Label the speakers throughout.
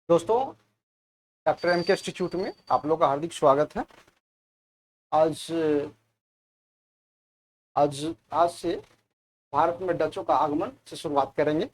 Speaker 1: दोस्तों, doctor M के institute में आप लोग का हार्दिक स्वागत है। आज आज आज से भारत में डचों का आगमन से शुरुआत करेंगे।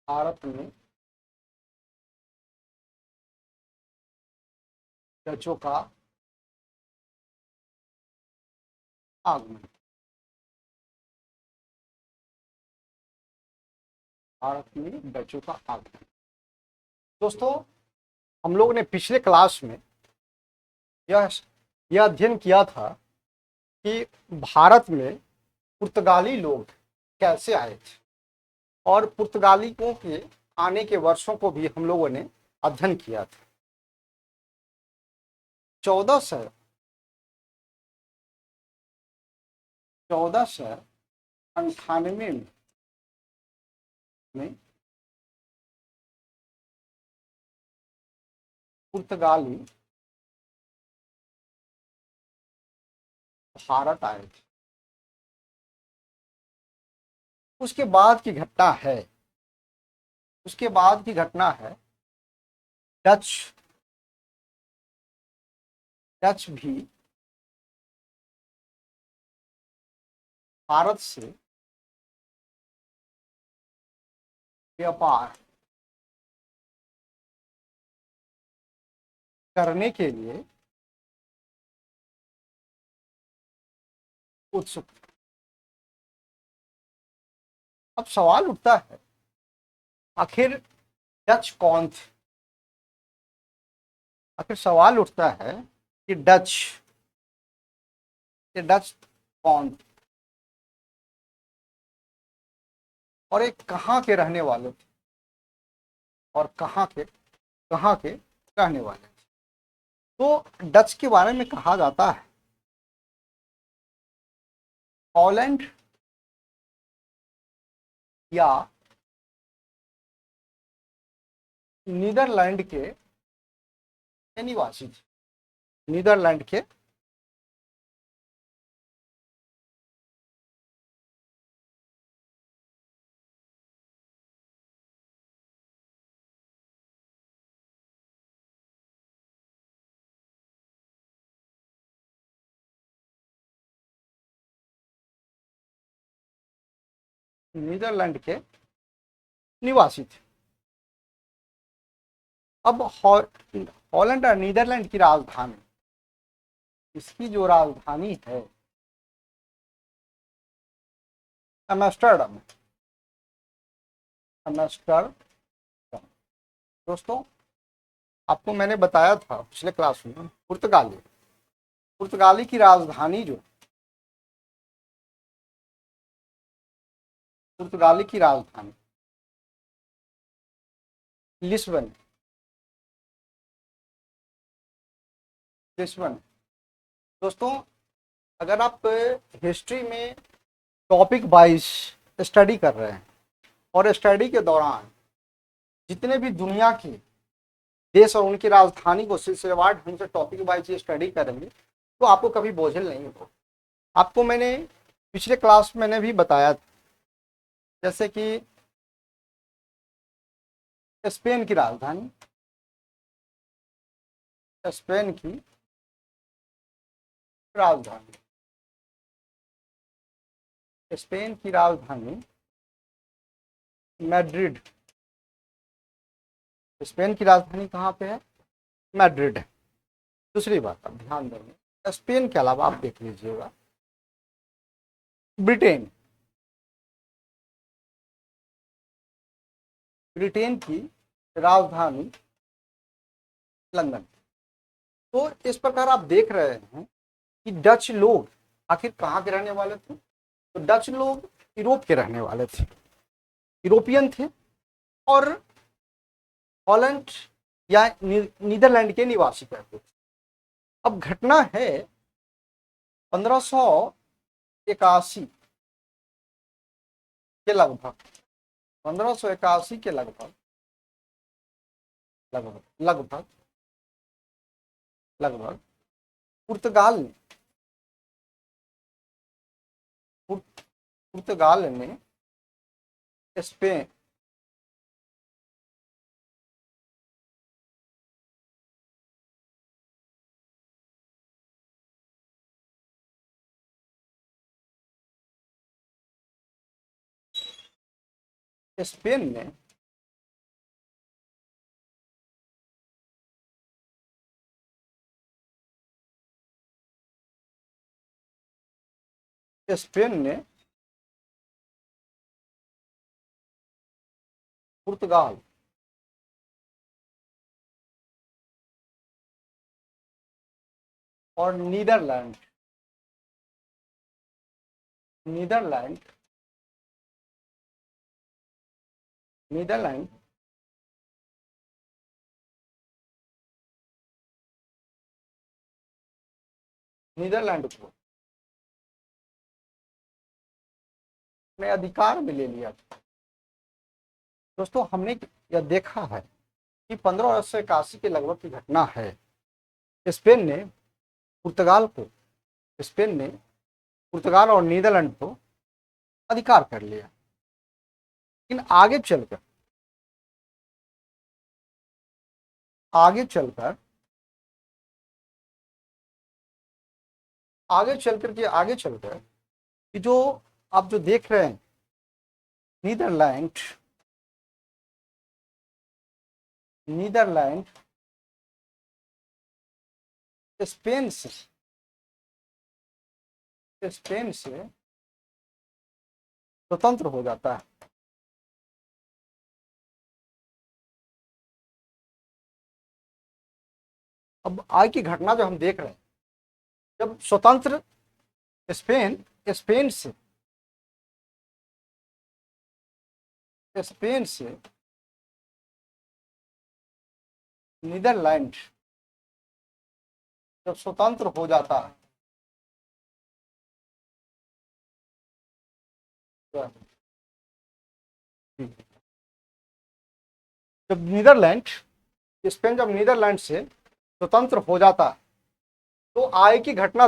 Speaker 1: भारत में डचों का आगमन। भारत में डचों का आगमन। दोस्तों, हम लोगों ने पिछले क्लास में यह यह अध्ययन किया था कि भारत में पुर्तगाली लोग कैसे आए थे और पुर्तगालियों के आने के वर्षों को भी हम लोगों ने अध्ययन किया था। 1498 में पुर्तगाली भारत आए थे। उसके बाद की घटना है डच डच भी भारत से व्यापार करने के लिए उत्सुक थे। अब सवाल उठता है, आखिर डच कौन थे? आखिर सवाल उठता है कि डच कौन थे और ये कहाँ के रहने वाले थे और कहाँ के रहने वाले थे। तो डच के बारे में कहा जाता है हॉलैंड या नीदरलैंड के निवासी थे। नीदरलैंड के नीदरलैंड के निवासी थे। अब हॉलैंड और नीदरलैंड की राजधानी, इसकी जो राजधानी है एम्स्टर्डम। दोस्तों, आपको मैंने बताया था पिछले क्लास में पुर्तगाली की राजधानी पुर्तगाली की राजधानी लिस्बन लिस्बन। दोस्तों, अगर आप हिस्ट्री में टॉपिक वाइज स्टडी कर रहे हैं और स्टडी के दौरान जितने भी दुनिया के देश और उनकी राजधानी को सिलसिलेवार ढंग से टॉपिक वाइज स्टडी करेंगे तो आपको कभी बोझिल नहीं होगा। आपको मैंने पिछले क्लास में भी बताया था, जैसे कि स्पेन की राजधानी स्पेन की राजधानी स्पेन की राजधानी मैड्रिड। स्पेन की राजधानी कहाँ पे है? मैड्रिड है। दूसरी बात आप ध्यान देंगे, स्पेन के अलावा आप देख लीजिएगा ब्रिटेन ब्रिटेन की राजधानी लंदन। तो इस प्रकार आप देख रहे हैं कि डच लोग आखिर कहाँ के रहने वाले थे। तो डच लोग यूरोप के रहने वाले थे, यूरोपियन थे, और हॉलैंड या नीदरलैंड के निवासी कहते थे। अब घटना है 1581 के लगभग, 1581 के लगभग लगभग लगभग लगभग पुर्तगाल ने पुर्तगाल ने स्पेन स्पेन ने स्पेन ने पुर्तगाल और नीदरलैंड नीदरलैंड नीदरलैंड नीदरलैंड को अपने अधिकार में ले लिया। दोस्तों, हमने यह देखा है कि 1581 के लगभग की घटना है। स्पेन ने पुर्तगाल और नीदरलैंड को अधिकार कर लिया। लेकिन आगे चलकर आगे चलकर कि जो आप जो देख रहे हैं, नीदरलैंड स्पेन से स्वतंत्र हो जाता है। अब आज की घटना जो हम देख रहे हैं, जब स्वतंत्र स्पेन स्पेन से नीदरलैंड जब स्वतंत्र हो जाता है, जब स्पेन जब नीदरलैंड से स्वतंत्र हो जाता है, तो आगे की घटना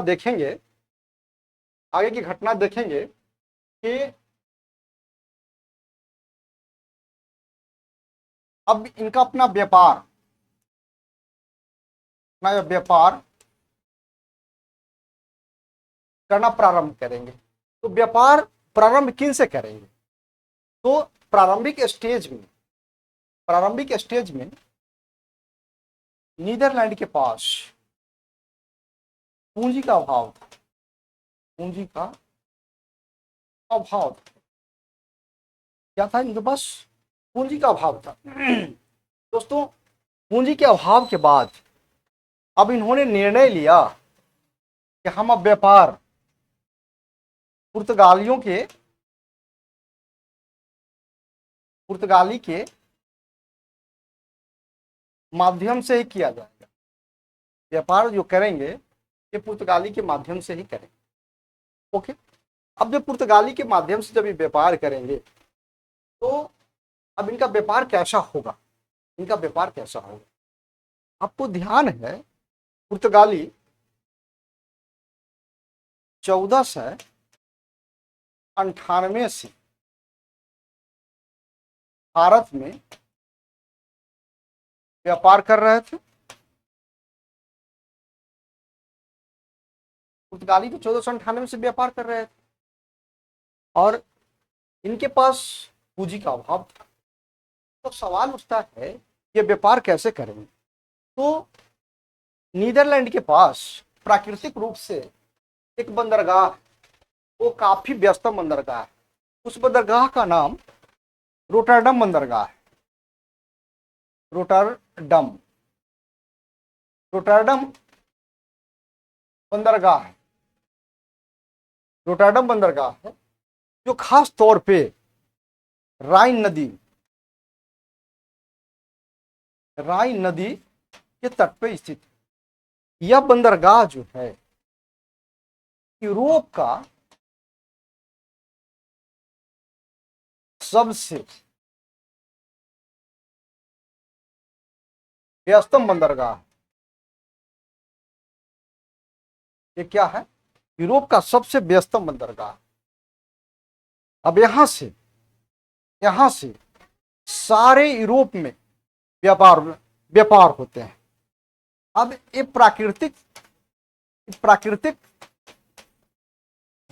Speaker 1: देखेंगे कि अब इनका अपना व्यापार करना प्रारंभ करेंगे। तो व्यापार प्रारंभ किन से करेंगे? तो प्रारंभिक स्टेज में नीदरलैंड के पास पूंजी का अभाव था। क्या था इनके पास? पूंजी का अभाव था। दोस्तों, पूंजी के अभाव के बाद अब इन्होंने निर्णय लिया कि हम अब व्यापार पुर्तगाली के माध्यम से ही किया जाएगा। व्यापार जो करेंगे ये पुर्तगाली के माध्यम से ही करेंगे। ओके, अब जब पुर्तगाली के माध्यम से जब ये व्यापार करेंगे, तो अब इनका व्यापार कैसा होगा? आपको ध्यान है, पुर्तगाली 1498 से भारत में व्यापार कर रहे थे। पुर्तगाली तो 1498 से व्यापार कर रहे थे और इनके पास पूंजी का अभाव था। तो सवाल उठता है, ये व्यापार कैसे करेंगे? तो नीदरलैंड के पास प्राकृतिक रूप से एक बंदरगाह, वो काफी व्यस्त बंदरगाह है। उस बंदरगाह का नाम रोटरडम बंदरगाह है। रोटरडम। रोटरडम बंदरगाह है, रोटरडम बंदरगाह है जो खास तौर पे राइन नदी के तट पे स्थित है। यह बंदरगाह जो है यूरोप का सबसे व्यस्तम बंदरगाह। ये क्या है? यूरोप का सबसे व्यस्तम बंदरगाह। अब यहां से सारे यूरोप में व्यापार व्यापार होते हैं। अब ये प्राकृतिक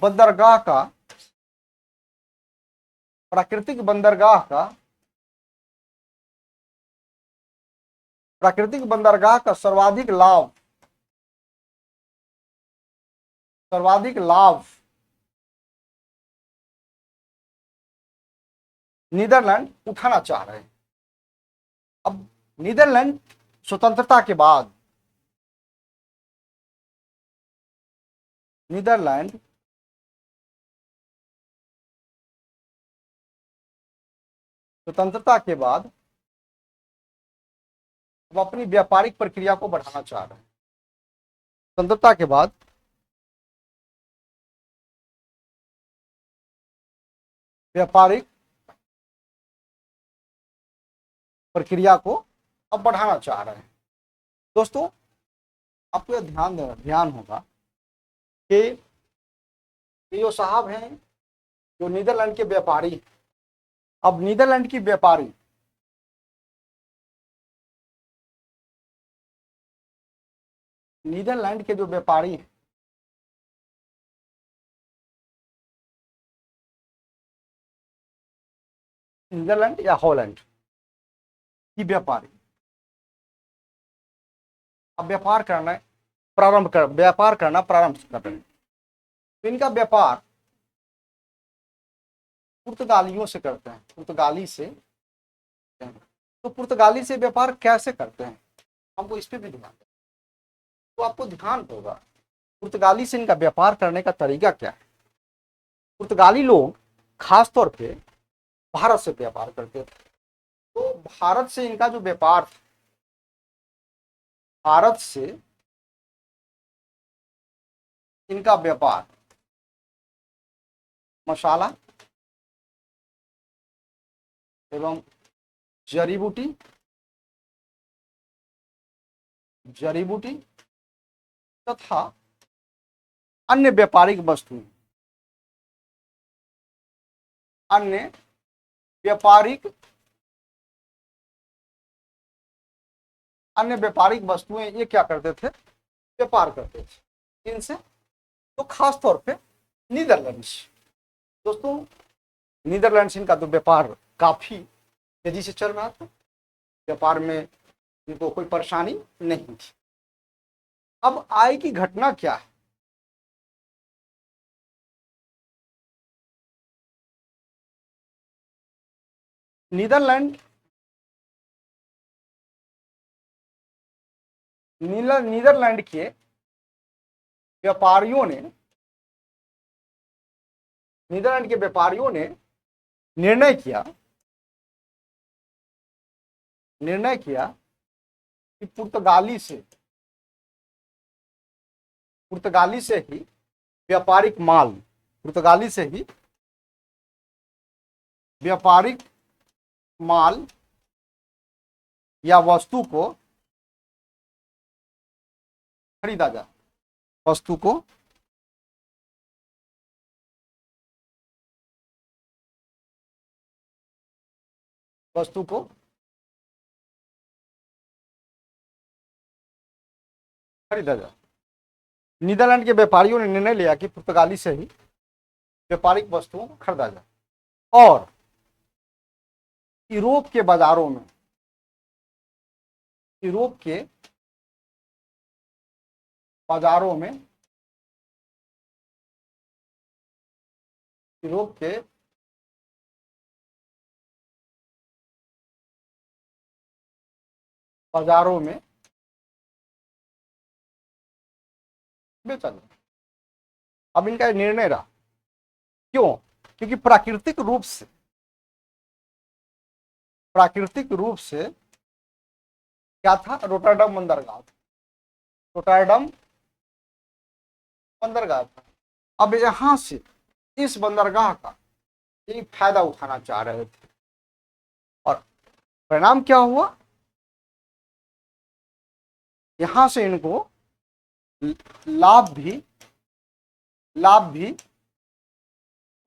Speaker 1: बंदरगाह का प्राकृतिक बंदरगाह का प्राकृतिक बंदरगाह का सर्वाधिक लाभ नीदरलैंड उठाना चाह रहे हैं। अब नीदरलैंड स्वतंत्रता के बाद नीदरलैंड स्वतंत्रता के बाद अब अपनी व्यापारिक प्रक्रिया को बढ़ाना चाह रहे हैं। स्वतंत्रता के बाद व्यापारिक प्रक्रिया को अब बढ़ाना चाह रहे हैं। दोस्तों, आपको यह ध्यान होगा कि ये जो साहब हैं जो नीदरलैंड के व्यापारी हैं, अब नीदरलैंड के जो व्यापारी हैं नीदरलैंड या हॉलैंड की व्यापारी अब व्यापार करना प्रारंभ कर रहे हैं। तो इनका व्यापार पुर्तगालियों से करते हैं, तो पुर्तगाली से व्यापार कैसे करते हैं, हमको इस पे भी ध्यान दें। तो आपको ध्यान होगा पुर्तगाली से इनका व्यापार करने का तरीका क्या है। पुर्तगाली लोग खास तौर पे भारत से व्यापार करते थे। तो भारत से इनका जो व्यापार था, भारत से इनका व्यापार मसाला एवं जड़ी बूटी तथा अन्य व्यापारिक वस्तुएं अन्य व्यापारिक वस्तुएं ये क्या करते थे, व्यापार करते थे इनसे। तो खास तौर पे नीदरलैंड्स, दोस्तों नीदरलैंड्स इनका तो व्यापार काफी तेजी से चल रहा था, व्यापार में इनको कोई परेशानी नहीं थी। अब आय की घटना क्या है? नीदरलैंड के व्यापारियों ने निर्णय किया कि पुर्तगाली से ही व्यापारिक माल या वस्तु को खरीदा जाए, वस्तु को खरीदा जाए। नीदरलैंड के व्यापारियों ने निर्णय लिया कि पुर्तगाली से ही व्यापारिक वस्तुओं को खरीदा जाए और यूरोप के बाजारों में यूरोप के बाजारों में बेचा जाए। अब इनका निर्णय रहा, क्यों? क्योंकि प्राकृतिक रूप से क्या था? रोटरडम बंदरगाह था, रोटरडम बंदरगाह था। अब यहां से इस बंदरगाह का एक फायदा उठाना चाह रहे थे, और परिणाम क्या हुआ? यहां से इनको लाभ भी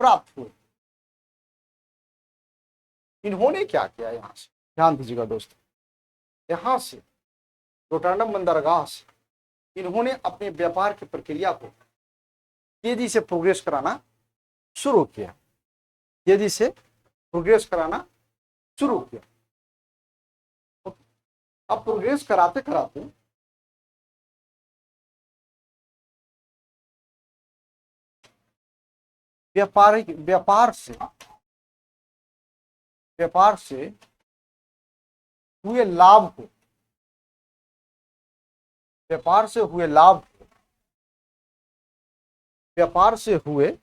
Speaker 1: प्राप्त हुए। इन्होंने क्या किया? यहां से ध्यान दीजिएगा दोस्तों, यहां से रोटरडम बंदरगाह से इन्होंने अपने व्यापार की प्रक्रिया को तेजी से प्रोग्रेस कराना शुरू किया, तेजी से प्रोग्रेस कराना शुरू किया। अब प्रोग्रेस कराते कराते व्यापार से हुए लाभ को व्यापार से हुए लाभ व्यापार से हुए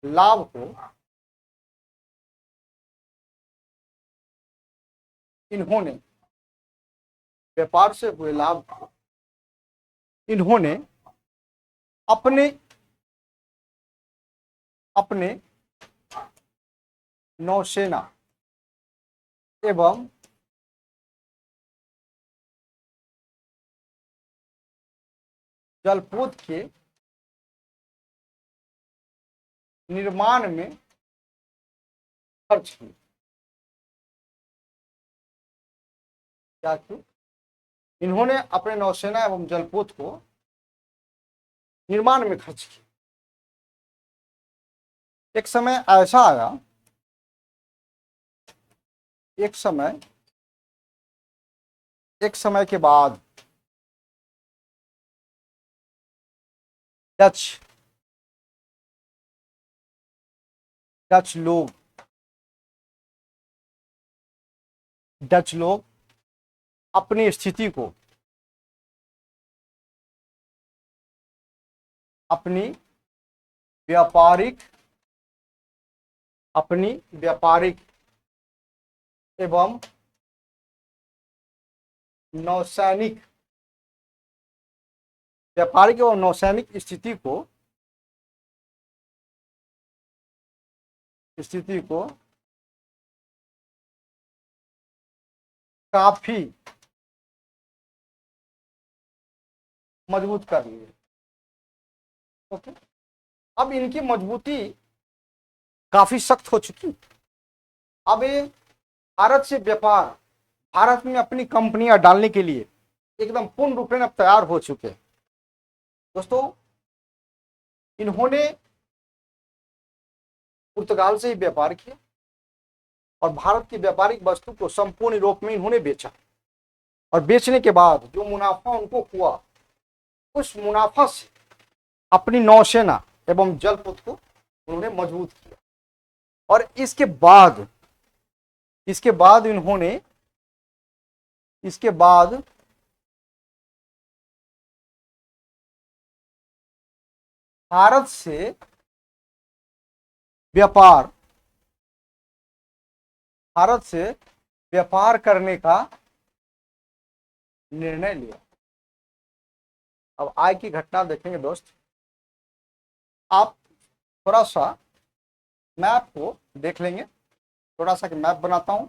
Speaker 1: लाभ को इन्होंने व्यापार से हुए लाभ को इन्होंने अपने अपने नौसेना एवं जलपोत के निर्माण में खर्च किए। क्या किए? इन्होंने अपने नौसेना एवं जलपोत को निर्माण में खर्च किया। एक समय ऐसा आया, एक समय के बाद डच लोग अपनी स्थिति को अपनी व्यापारिक एवं नौसैनिक स्थिति को काफी मजबूत कर लिए। ओके, अब इनकी मजबूती काफी सख्त हो चुकी। अब ये भारत में अपनी कंपनियां डालने के लिए एकदम पूर्ण रूप में अब तैयार हो चुके हैं। दोस्तों, इन्होंने पुर्तगाल से ही व्यापार किया और भारत की व्यापारिक वस्तु को संपूर्ण यूरोप में इन्होंने बेचा, और बेचने के बाद जो मुनाफा उनको हुआ, उस मुनाफा से अपनी नौसेना एवं जलपोत को उन्होंने मजबूत किया। और इसके बाद इन्होंने भारत से व्यापार करने का निर्णय लिया। अब आय की घटना देखेंगे दोस्त। आप थोड़ा सा मैप को देख लेंगे, थोड़ा सा मैप बनाता हूं।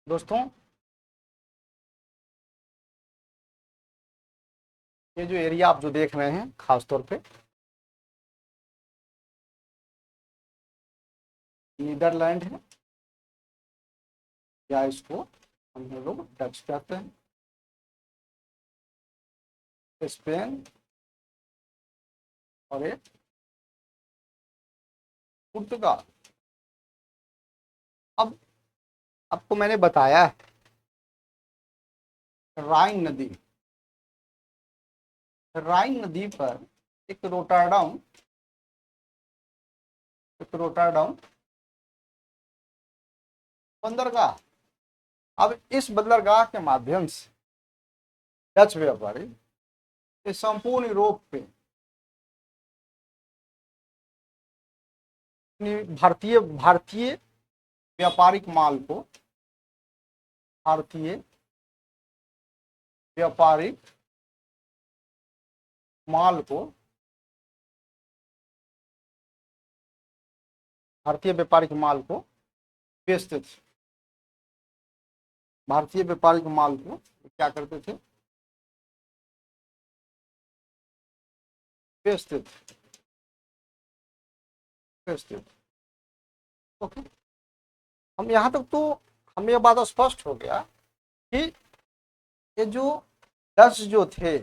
Speaker 1: दोस्तों, ये जो एरिया आप जो देख रहे हैं खास तौर पे नीदरलैंड है, या इसको हम लोग डच कहते हैं, स्पेन और एक पुर्तगाल। अब आपको मैंने बताया है राइन नदी पर एक रोटरडम बंदरगाह। अब इस बंदरगाह के माध्यम से डच व्यापारी इस संपूर्ण यूरोप पे भारतीय भारतीय व्यापारिक माल को भारतीय व्यापारिक माल को भारतीय व्यापारिक माल को बेचते थे। भारतीय व्यापारिक माल को क्या करते थे? बेचते थे, बेचते थे। ओके, हम यहां तक तो हमें यह बात स्पष्ट हो गया कि ये जो डच जो थे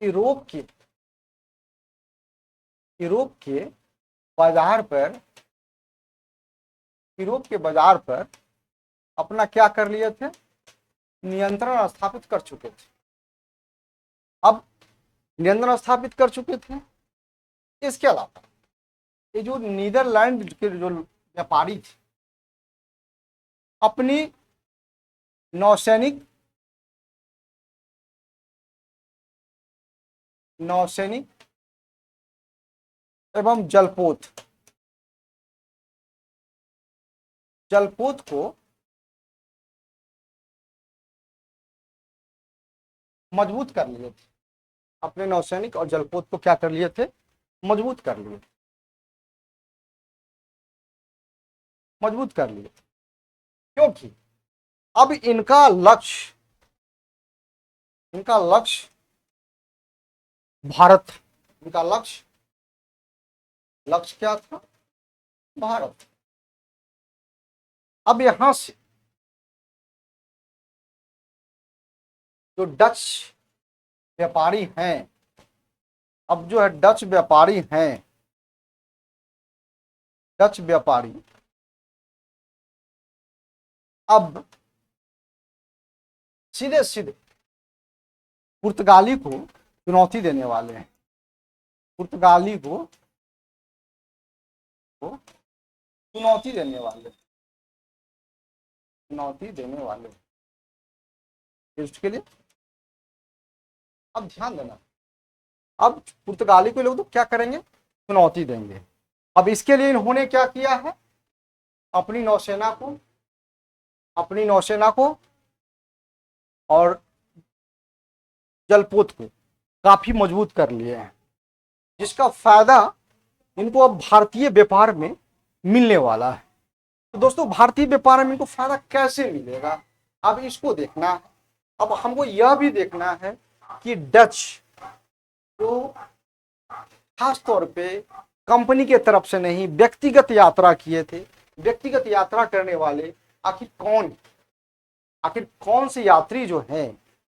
Speaker 1: यूरोप के बाजार पर यूरोप के बाजार पर अपना क्या कर लिए थे? नियंत्रण स्थापित कर चुके थे। अब नियंत्रण स्थापित कर चुके थे। इसके अलावा ये जो नीदरलैंड के जो व्यापारी थे अपनी नौसैनिक एवं जलपोत को मजबूत कर लिए थे। अपने नौसैनिक और जलपोत को क्या कर लिए थे? मजबूत कर लिए थे। क्योंकि अब इनका लक्ष्य भारत। इनका लक्ष्य क्या था? भारत। अब यहां से जो डच व्यापारी हैं, अब जो है डच व्यापारी अब सीधे सीधे पुर्तगाली को चुनौती देने वाले हैं। पुर्तगाली को चुनौती देने वाले इसके लिए। अब ध्यान देना, अब पुर्तगाली को लोग तो क्या करेंगे? चुनौती देंगे। अब इसके लिए इन्होंने क्या किया है? अपनी नौसेना को और जलपोत को काफी मजबूत कर लिए हैं, जिसका फायदा इनको अब भारतीय व्यापार में मिलने वाला है। तो दोस्तों, भारतीय व्यापार में इनको फायदा कैसे मिलेगा, अब इसको देखना है। अब हमको यह भी देखना है कि डच जो खास तौर पे कंपनी के तरफ से नहीं व्यक्तिगत यात्रा किए थे, व्यक्तिगत यात्रा करने वाले आखिर कौन से यात्री जो हैं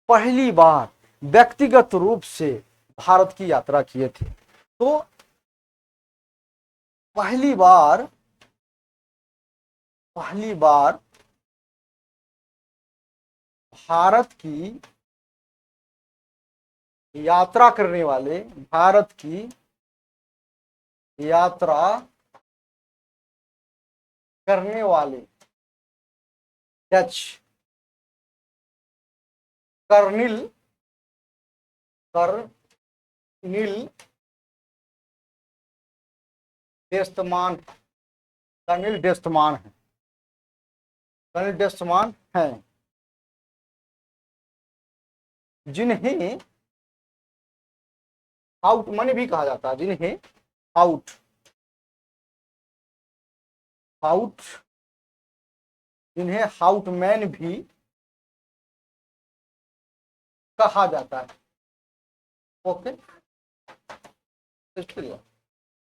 Speaker 1: पहली बार व्यक्तिगत रूप से भारत की यात्रा किए थे? तो पहली बार भारत की यात्रा करने वाले डच कर्निल डेस्टमान हैं, जिन्हें हाउटमैन भी कहा जाता है, जिन्हें हाउटमैन भी कहा जाता है। ओके,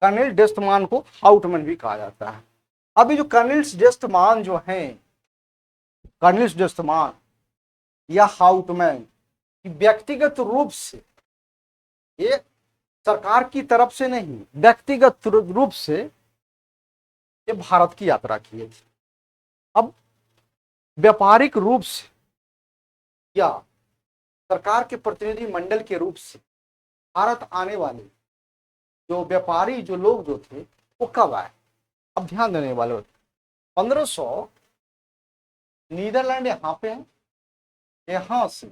Speaker 1: कर्नल डेस्टमान को हाउटमैन भी कहा जाता है। अभी जो कर्नल डेस्टमान जो हैं कर्निश या हाउटमैन कि व्यक्तिगत रूप से, ये सरकार की तरफ से नहीं, व्यक्तिगत रूप से ये भारत की यात्रा किए थे। अब व्यापारिक रूप से या सरकार के प्रतिनिधि मंडल के रूप से भारत आने वाले जो व्यापारी जो लोग जो थे वो कब आए? अब ध्यान देने वाले 1500 नीदरलैंड यहां पे है, यहां से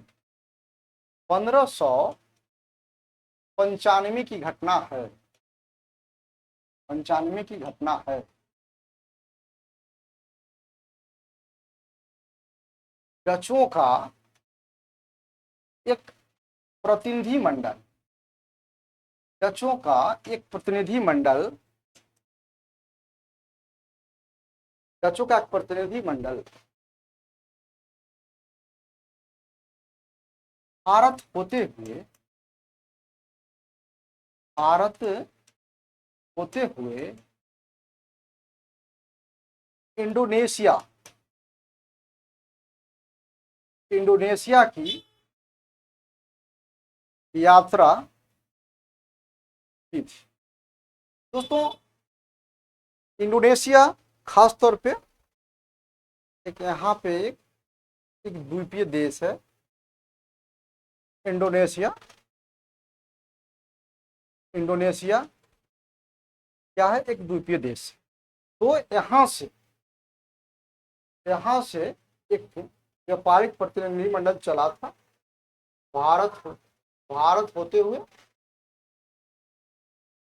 Speaker 1: 1595 की घटना है, 95 की घटना है। डचों का एक प्रतिनिधि मंडल, डचों का एक प्रतिनिधि मंडल, डचों का एक प्रतिनिधि मंडल भारत होते हुए, भारत होते हुए इंडोनेशिया, इंडोनेशिया की यात्रा की थी। दोस्तों इंडोनेशिया खास तौर पे एक यहाँ पे एक द्वीपीय देश है इंडोनेशिया। इंडोनेशिया क्या है? एक द्वीपीय देश। तो यहाँ से एक व्यापारिक प्रतिनिधिमंडल चला था भारत भारत होते हुए,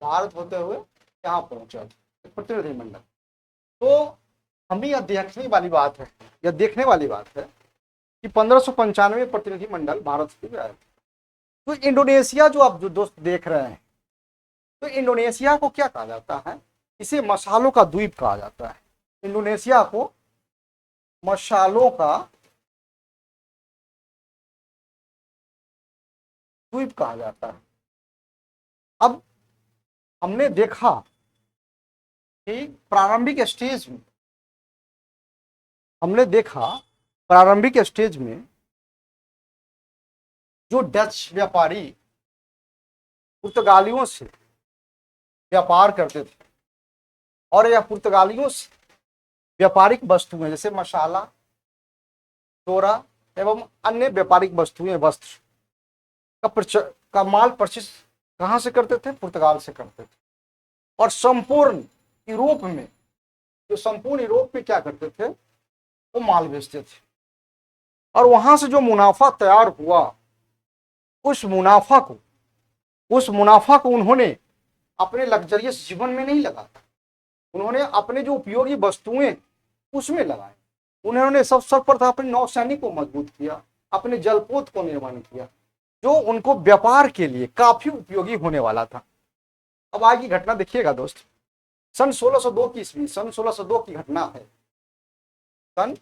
Speaker 1: भारत होते हुए यहाँ पहुंचा था प्रतिनिधिमंडल। तो हमें यह देखने वाली बात है, यह देखने वाली बात है कि 1595 प्रतिनिधिमंडल भारत से आए। तो इंडोनेशिया जो आप जो दोस्त देख रहे हैं, तो इंडोनेशिया को क्या कहा जाता है? इसे मसालों का द्वीप कहा जाता है। इंडोनेशिया को मसालों का द्वीप कहा जाता है। अब हमने देखा कि प्रारंभिक स्टेज में, हमने देखा प्रारंभिक स्टेज में जो डच व्यापारी पुर्तगालियों से व्यापार करते थे और यह पुर्तगालियों से व्यापारिक वस्तुएं जैसे मसाला, चोरा एवं अन्य व्यापारिक वस्तुएं, वस्त्र का माल परचेस कहां से करते थे? पुर्तगाल से करते थे। और संपूर्ण यूरोप में, जो संपूर्ण यूरोप में क्या करते थे? वो माल बेचते थे। और वहां से जो मुनाफा तैयार हुआ, उस मुनाफा को उन्होंने अपने लग्जरियस जीवन में नहीं लगाया, उन्होंने अपने जो उपयोगी वस्तुएं उसमें लगाए। उन्होंने सब सर्वप्रथम अपने नौसैनिक को मजबूत किया, अपने जलपोत को निर्माण किया, जो उनको व्यापार के लिए काफी उपयोगी होने वाला था। अब आगे घटना देखिएगा दोस्त, सन 1602 की ईस्वी, सन 1602 की घटना है। सन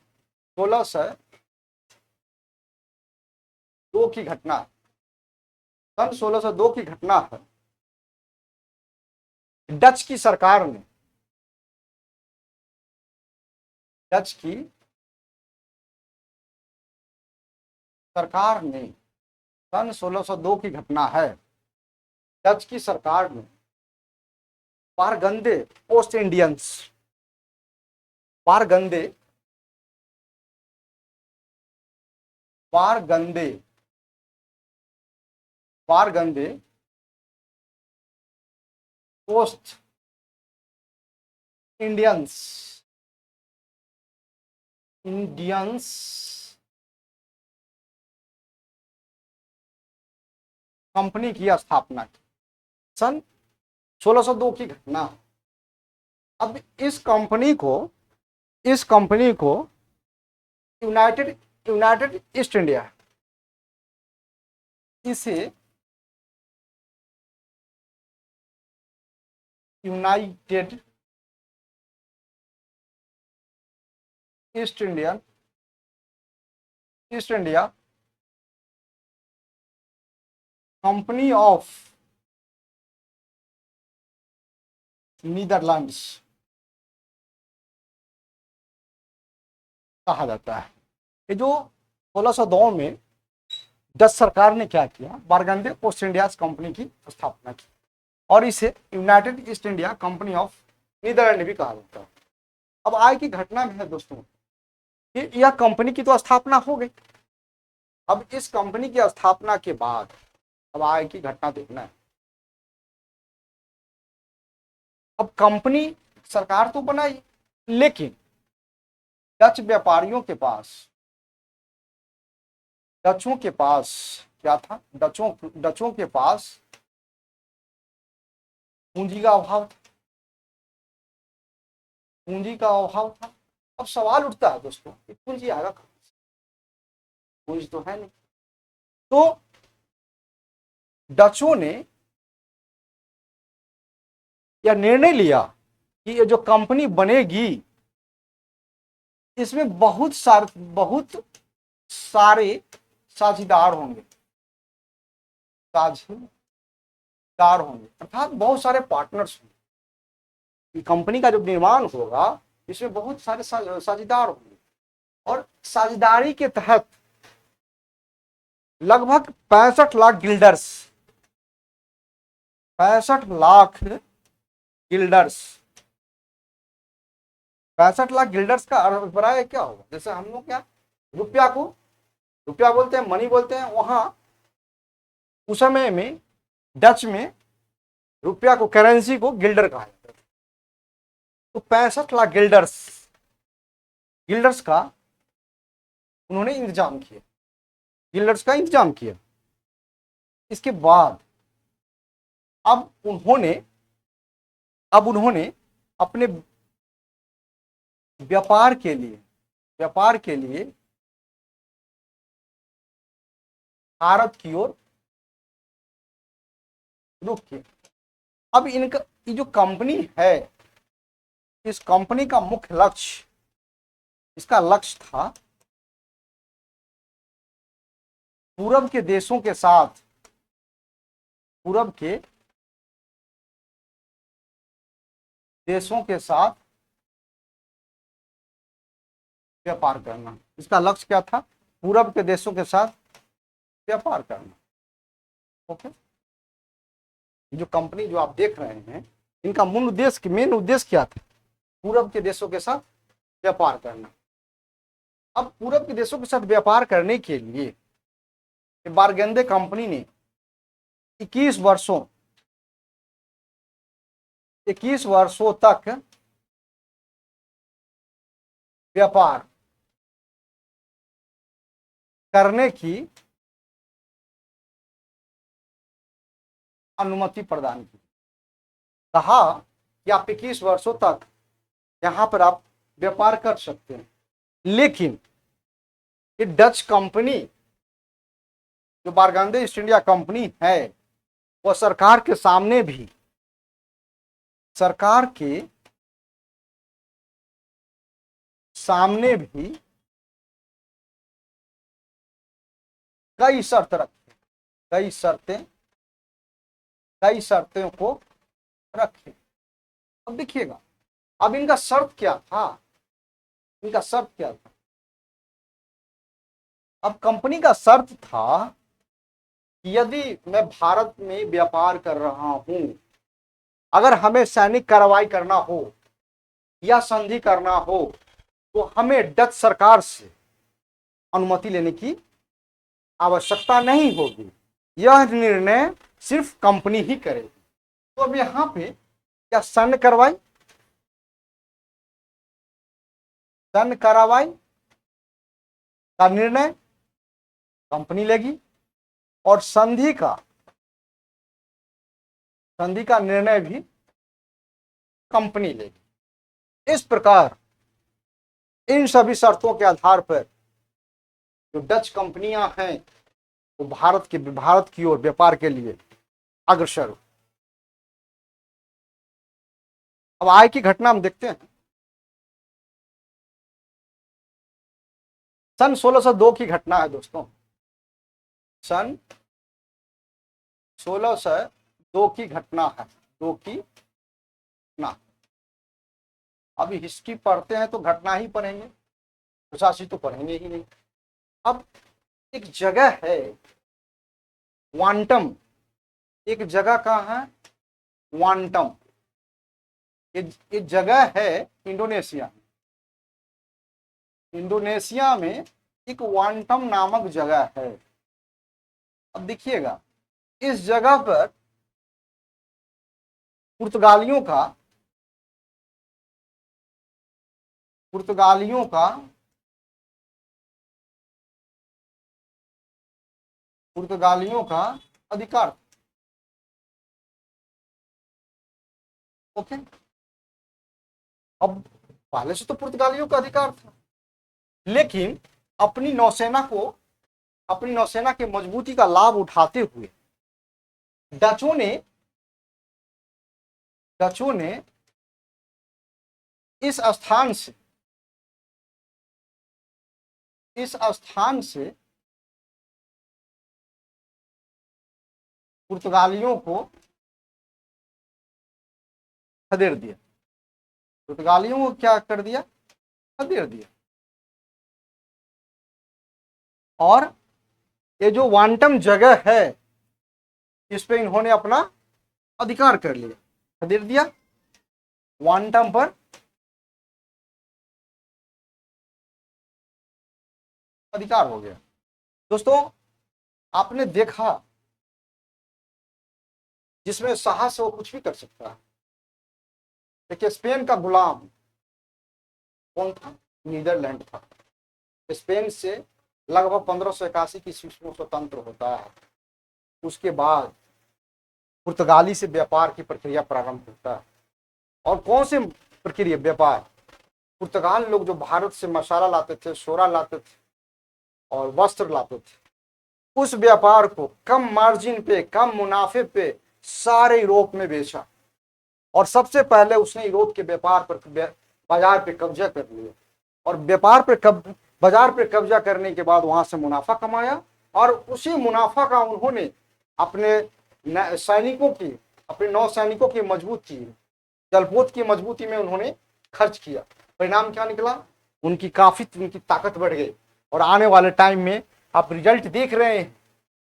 Speaker 1: 1602 की घटना, सन 1602 की घटना है। डच की सरकार ने, डच की सरकार ने, सन 1602 की घटना है। डच की सरकार ने पारगंदे ओस्ट इंडियंस, पारगंदे पारगंदे पारगंदे ओस्ट इंडियंस इंडियंस कंपनी की स्थापना की। सन 1602 की घटना। अब इस कंपनी को यूनाइटेड यूनाइटेड ईस्ट इंडिया, इसे United East India Company of Netherlands कहा जाता है। ये जो 1602 में डच सरकार ने क्या किया, बारगंडे ओस्ट इंडिया कंपनी की स्थापना की और इसे United East India Company of Netherland भी कहा जाता है। अब आज की घटना में है दोस्तों कि यह कंपनी की तो स्थापना हो गई। अब इस कंपनी की स्थापना के बाद अब आगे की घटना देखना है। अब कंपनी सरकार तो बनाई, लेकिन डच व्यापारियों के पास, डचों के पास क्या था, डचों के पास पूंजी का अभाव था, पूंजी का अभाव था। अब सवाल उठता है दोस्तों कि पूंजी आएगा कहां से, पूंजी तो है नहीं। तो डचों ने यह निर्णय लिया कि ये जो कंपनी बनेगी इसमें बहुत सारे साझेदार होंगे, अर्थात बहुत सारे पार्टनर्स होंगे। कंपनी का जो निर्माण होगा इसमें बहुत सारे साझेदार होंगे और साझेदारी के तहत लगभग 65 lakh guilders, 65 lakh guilders, 65 lakh guilders का अभिप्राय क्या होगा, जैसे हम लोग क्या रुपया बोलते हैं, मनी बोलते हैं, वहां उस समय में डच में रुपया को, करेंसी को गिल्डर कहा जाता था। तो 65 लाख गिल्डर्स का उन्होंने इंतजाम किया, गिल्डर्स का इंतजाम किया। इसके बाद अब उन्होंने अपने व्यापार के लिए भारत की ओर रुख किया। अब इनका ये जो कंपनी है, इस कंपनी का मुख्य लक्ष्य, इसका लक्ष्य था पूरब के देशों के साथ, पूरब के देशों के साथ व्यापार करना। इसका लक्ष्य क्या था, पूरब के देशों के साथ व्यापार करना। ओके, जो कंपनी जो आप देख रहे हैं, इनका मेन उद्देश्य क्या था, पूरब के देशों के साथ व्यापार करना। अब पूरब के देशों के साथ व्यापार करने के लिए बारगंडे कंपनी ने 21 वर्षों तक व्यापार करने की अनुमति प्रदान की। कहा कि आप 21 वर्षों तक यहां पर आप व्यापार कर सकते हैं, लेकिन ये डच कंपनी जो बारगंडे ईस्ट इंडिया कंपनी है, वह सरकार के सामने भी कई शर्तें को रखे। अब देखिएगा, अब इनका शर्त क्या था, अब कंपनी का शर्त था कि यदि मैं भारत में व्यापार कर रहा हूं, अगर हमें सैनिक कार्रवाई करना हो या संधि करना हो, तो हमें डच सरकार से अनुमति लेने की आवश्यकता नहीं होगी, यह निर्णय सिर्फ कंपनी ही करेगी। तो अब यहां पे क्या सैन्य कार्रवाई का निर्णय कंपनी लेगी और संधि का निर्णय भी कंपनी लेगी। इस प्रकार इन सभी शर्तों के आधार पर जो डच कंपनियां हैं वो भारत की ओर व्यापार के लिए अग्रसर हो। अब आय की घटना हम देखते हैं। सन 1602 की घटना है दोस्तों, सन 1602 की घटना है, अभी हिस्ट्री पढ़ते हैं तो घटना ही पढ़ेंगे, प्रशासित तो पढ़ेंगे ही नहीं। अब एक जगह है क्वांटम, एक जगह कहाँ है क्वांटम, ये जगह है इंडोनेशिया। इंडोनेशिया में एक क्वांटम नामक जगह है। अब देखिएगा इस जगह पर पुर्तगालियों का पुर्तगालियों का पुर्तगालियों का अधिकार। ओके, अब पहले से तो पुर्तगालियों का अधिकार था, लेकिन अपनी नौसेना को, अपनी नौसेना की मजबूती का लाभ उठाते हुए डचों ने डचों ने इस स्थान से इस स्थान से पुर्तगालियों को खदेड़ दिया। पुर्तगालियों को क्या कर दिया, खदेड़ दिया। और ये जो क्वांटम जगह है इस पे इन्होंने अपना अधिकार कर लिया, खदेड़ दिया। क्वांटम पर अधिकार हो गया। दोस्तों आपने देखा जिसमें साहस है वो कुछ भी कर सकता है। देखिए स्पेन का गुलाम कौन था, नीदरलैंड था। स्पेन से लगभग 1581 की ईस्वी में स्वतंत्र होता है। उसके बाद पुर्तगाली से व्यापार की प्रक्रिया प्रारंभ होता है। और कौन से प्रक्रिया, व्यापार। पुर्तगाल लोग जो भारत से मसाला लाते थे, सोरा लाते थे और वस्त्र लाते थे, उस व्यापार को कम मार्जिन पे, कम मुनाफे पे सारे यूरोप में बेचा। और सबसे पहले उसने यूरोप के व्यापार पर, बाजार पे कब्जा कर लिया। और बाजार पे कब्जा करने के बाद वहां से मुनाफा कमाया। और उसी मुनाफा का उन्होंने अपने सैनिकों की, अपने नौसैनिकों की मजबूती, जलपोत की मजबूती में उन्होंने खर्च किया। परिणाम क्या निकला, उनकी उनकी ताकत बढ़ गई। और आने वाले टाइम में आप रिजल्ट देख रहे हैं।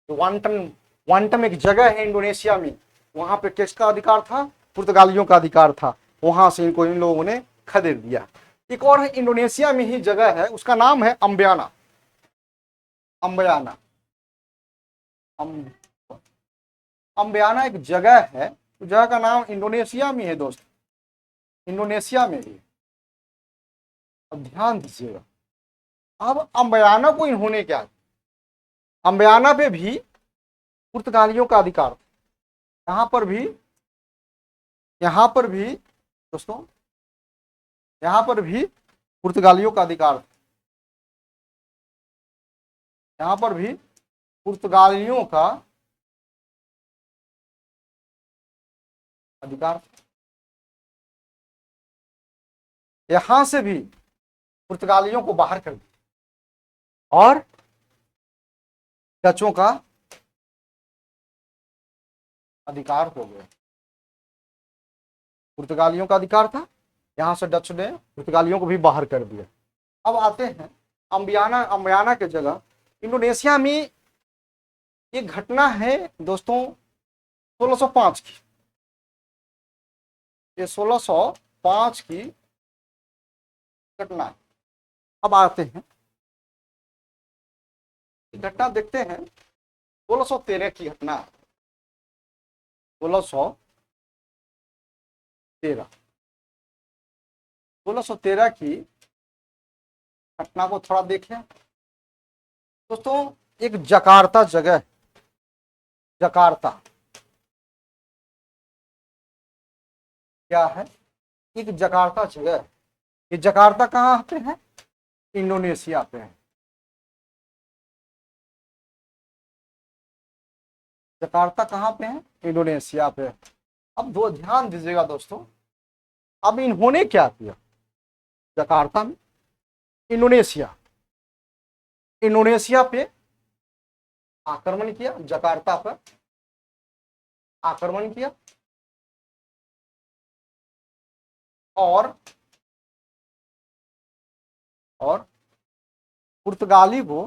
Speaker 1: क्वांटम एक जगह है इंडोनेशिया में, वहां पे किसका अधिकार था, पुर्तगालियों का अधिकार था। वहां से इन लोगों ने खदेड़ दिया। एक और है इंडोनेशिया में ही जगह है, उसका नाम है अम्बियाना। अम्बियाना अम्बियाना एक जगह है, तो जगह का नाम इंडोनेशिया में है दोस्त, इंडोनेशिया में भी। अब ध्यान दीजिएगा, अब अम्बियाना को इन्होंने क्या, अम्बियाना पे भी पुर्तगालियों का अधिकार था। यहां पर भी दोस्तों, यहां पर भी पुर्तगालियों का अधिकार था। यहां पर भी पुर्तगालियों का अधिकार था। यहां से भी पुर्तगालियों को बाहर कर दिया और डचों का अधिकार हो गया। पुर्तगालियों का अधिकार था, यहां से डच ने पुर्तगालियों को भी बाहर कर दिया। अब आते हैं अम्बियाना के जगह इंडोनेशिया में। एक घटना है दोस्तों 1605 की, ये 1605 की घटना है। अब आते हैं, घटना देखते हैं। 1613 की घटना है, 1613 1613 की घटना को थोड़ा देखें दोस्तों। एक जकार्ता जगह, जकार्ता क्या है, एक जकार्ता जगह। ये जकार्ता कहाँ पे है, इंडोनेशिया पे है। जकार्ता कहाँ पे है, इंडोनेशिया पे। अब दो ध्यान दीजिएगा दोस्तों, अब इन्होंने क्या किया, जकार्ता में, इंडोनेशिया इंडोनेशिया पे आक्रमण किया, जकार्ता पर आक्रमण किया और पुर्तगाली को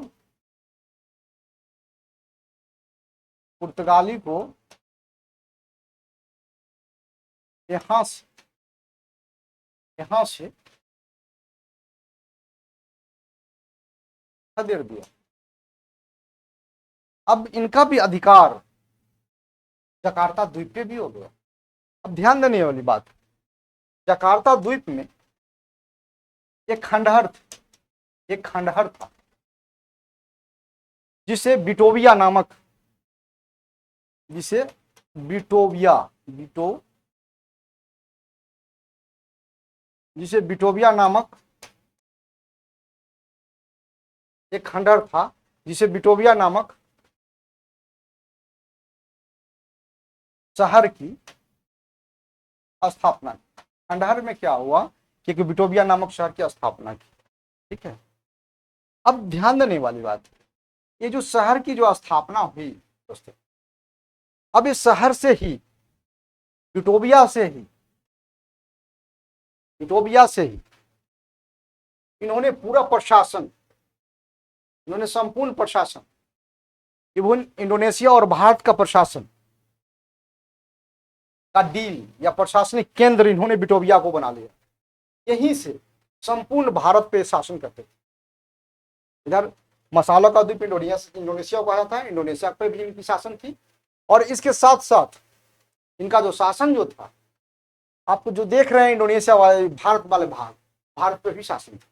Speaker 1: पुर्तगाली को यहां से खदेड़ दिया। अब इनका भी अधिकार जकार्ता द्वीप पे भी हो गया। अब ध्यान देने वाली बात, जकार्ता द्वीप में एक खंडहर था जिसे बिटोविया नामक एक खंडहर था जिसे बिटोविया नामक शहर की स्थापना की। खंडहर में क्या हुआ कि बिटोविया नामक शहर की स्थापना की। ठीक है, अब ध्यान देने वाली बात, ये जो शहर की जो स्थापना हुई दोस्तों, अब इस शहर से ही बिटोविया से ही इन्होंने पूरा प्रशासन, इन्होंने संपूर्ण प्रशासन, इवन इंडोनेशिया और भारत का प्रशासन का डील या प्रशासनिक केंद्र इन्होंने बिटोविया को बना लिया। यहीं से संपूर्ण भारत पे शासन करते थे। इधर मसालों का द्वीप इंडोनेशिया को आया था, इंडोनेशिया पे भी इनकी शासन थी, और इसके साथ साथ इनका जो शासन जो था, आपको जो देख रहे हैं इंडोनेशिया वाले भारत वाले भाग, भारत पे भी शासन था।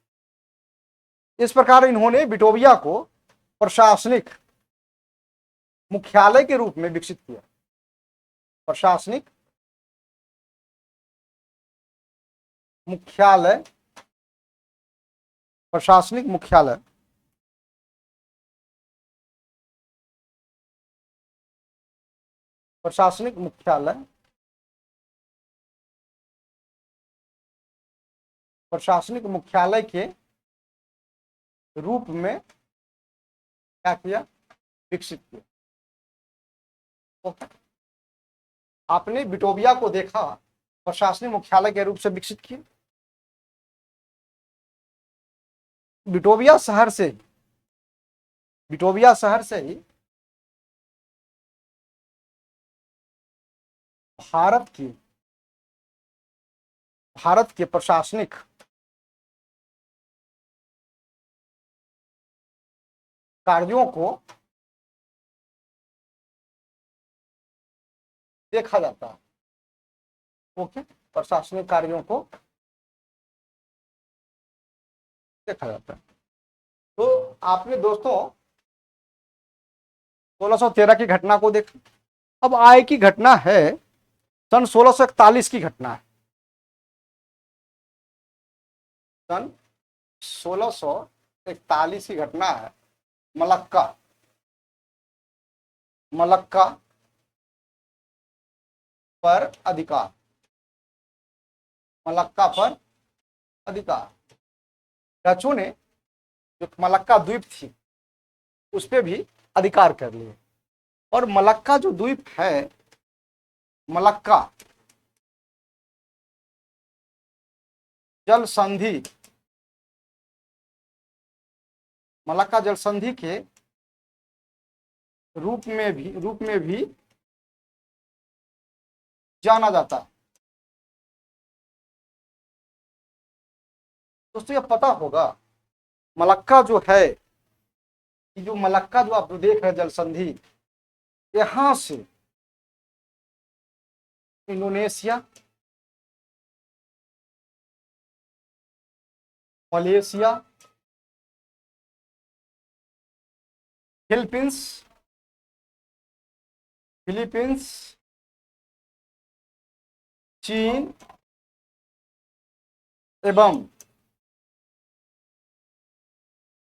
Speaker 1: इस प्रकार इन्होंने बिटोविया को प्रशासनिक मुख्यालय के रूप में विकसित किया। प्रशासनिक मुख्यालय प्रशासनिक मुख्यालय के रूप में क्या किया, विकसित किया। ओके, आपने बिटोविया को देखा प्रशासनिक मुख्यालय के रूप से विकसित किया। बिटोविया शहर से ही भारत के प्रशासनिक कार्यों को देखा जाता है। ओके, प्रशासनिक कार्यों को देखा जाता है। तो आपने दोस्तों 1613 की घटना को देखा। अब आय की घटना है सन 1641 की घटना है। सन 1641 की घटना है। मलक्का पर अधिकार, मलक्का पर अधिकार। डचों ने जो मलक्का द्वीप थी उस पे भी अधिकार कर लिए, और मलक्का जो द्वीप है, मलक्का जल संधि के रूप में भी जाना जाता है। दोस्तों ये पता होगा, मलक्का जो है, जो मलक्का जो आप देख रहे हैं जल संधि, यहां से इंडोनेशिया, मलेशिया, फिलीपींस, चीन एवं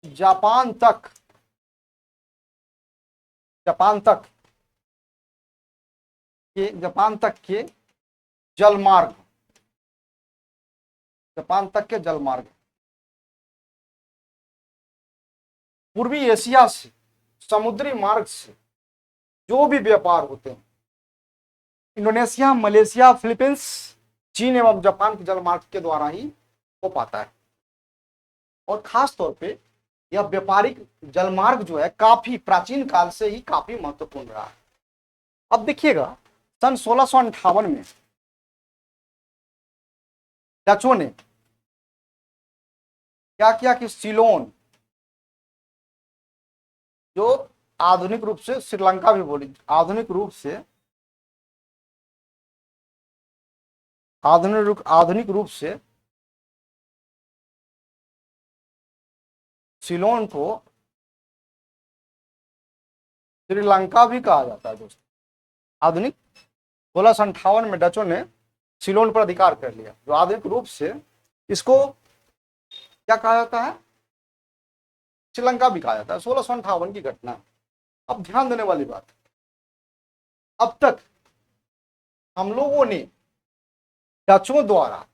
Speaker 1: जापान तक के जलमार्ग, पूर्वी एशिया से समुद्री मार्ग से जो भी व्यापार होते हैं, इंडोनेशिया, मलेशिया, फिलीपींस, चीन एवं जापान के जलमार्ग के द्वारा ही हो पाता है। और खास तौर पे यह व्यापारिक जलमार्ग जो है काफी प्राचीन काल से ही काफी महत्वपूर्ण रहा है। अब देखिएगा सन 1658 में डचों ने क्या किया कि सीलोन, जो आधुनिक रूप से श्रीलंका भी बोली, आधुनिक रूप से सीलोन को श्रीलंका भी कहा जाता है दोस्तों। आधुनिक 1658 में डचों ने सीलोन पर अधिकार कर लिया, जो आधुनिक रूप से इसको क्या कहा जाता है, श्रीलंका भी कहा जाता है। 1658 की घटना। अब ध्यान देने वाली बात, अब तक हम लोगों ने डचों द्वारा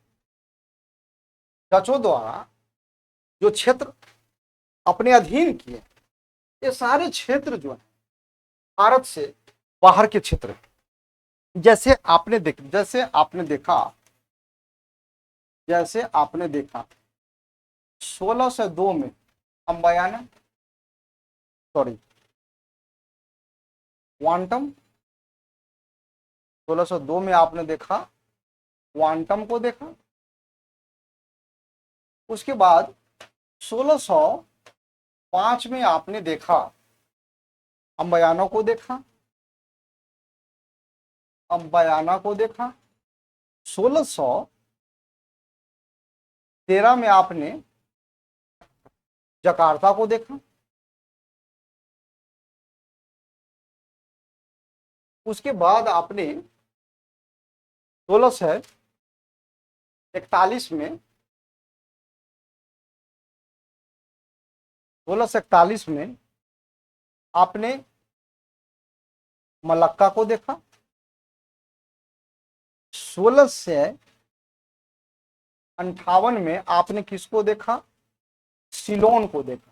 Speaker 1: जो क्षेत्र अपने अधीन किए, ये सारे क्षेत्र जो है भारत से बाहर के क्षेत्र। जैसे आपने देखा 1602 में अम्बायाना क्वांटम, 1602 में आपने देखा क्वांटम को देखा। उसके बाद 1605 में आपने देखा अम्बायाना को देखा, 1613 में आपने जकार्ता को देखा। उसके बाद आपने 1641 में आपने मलक्का को देखा। 1658 में आपने किसको देखा, सीलोन को देखा,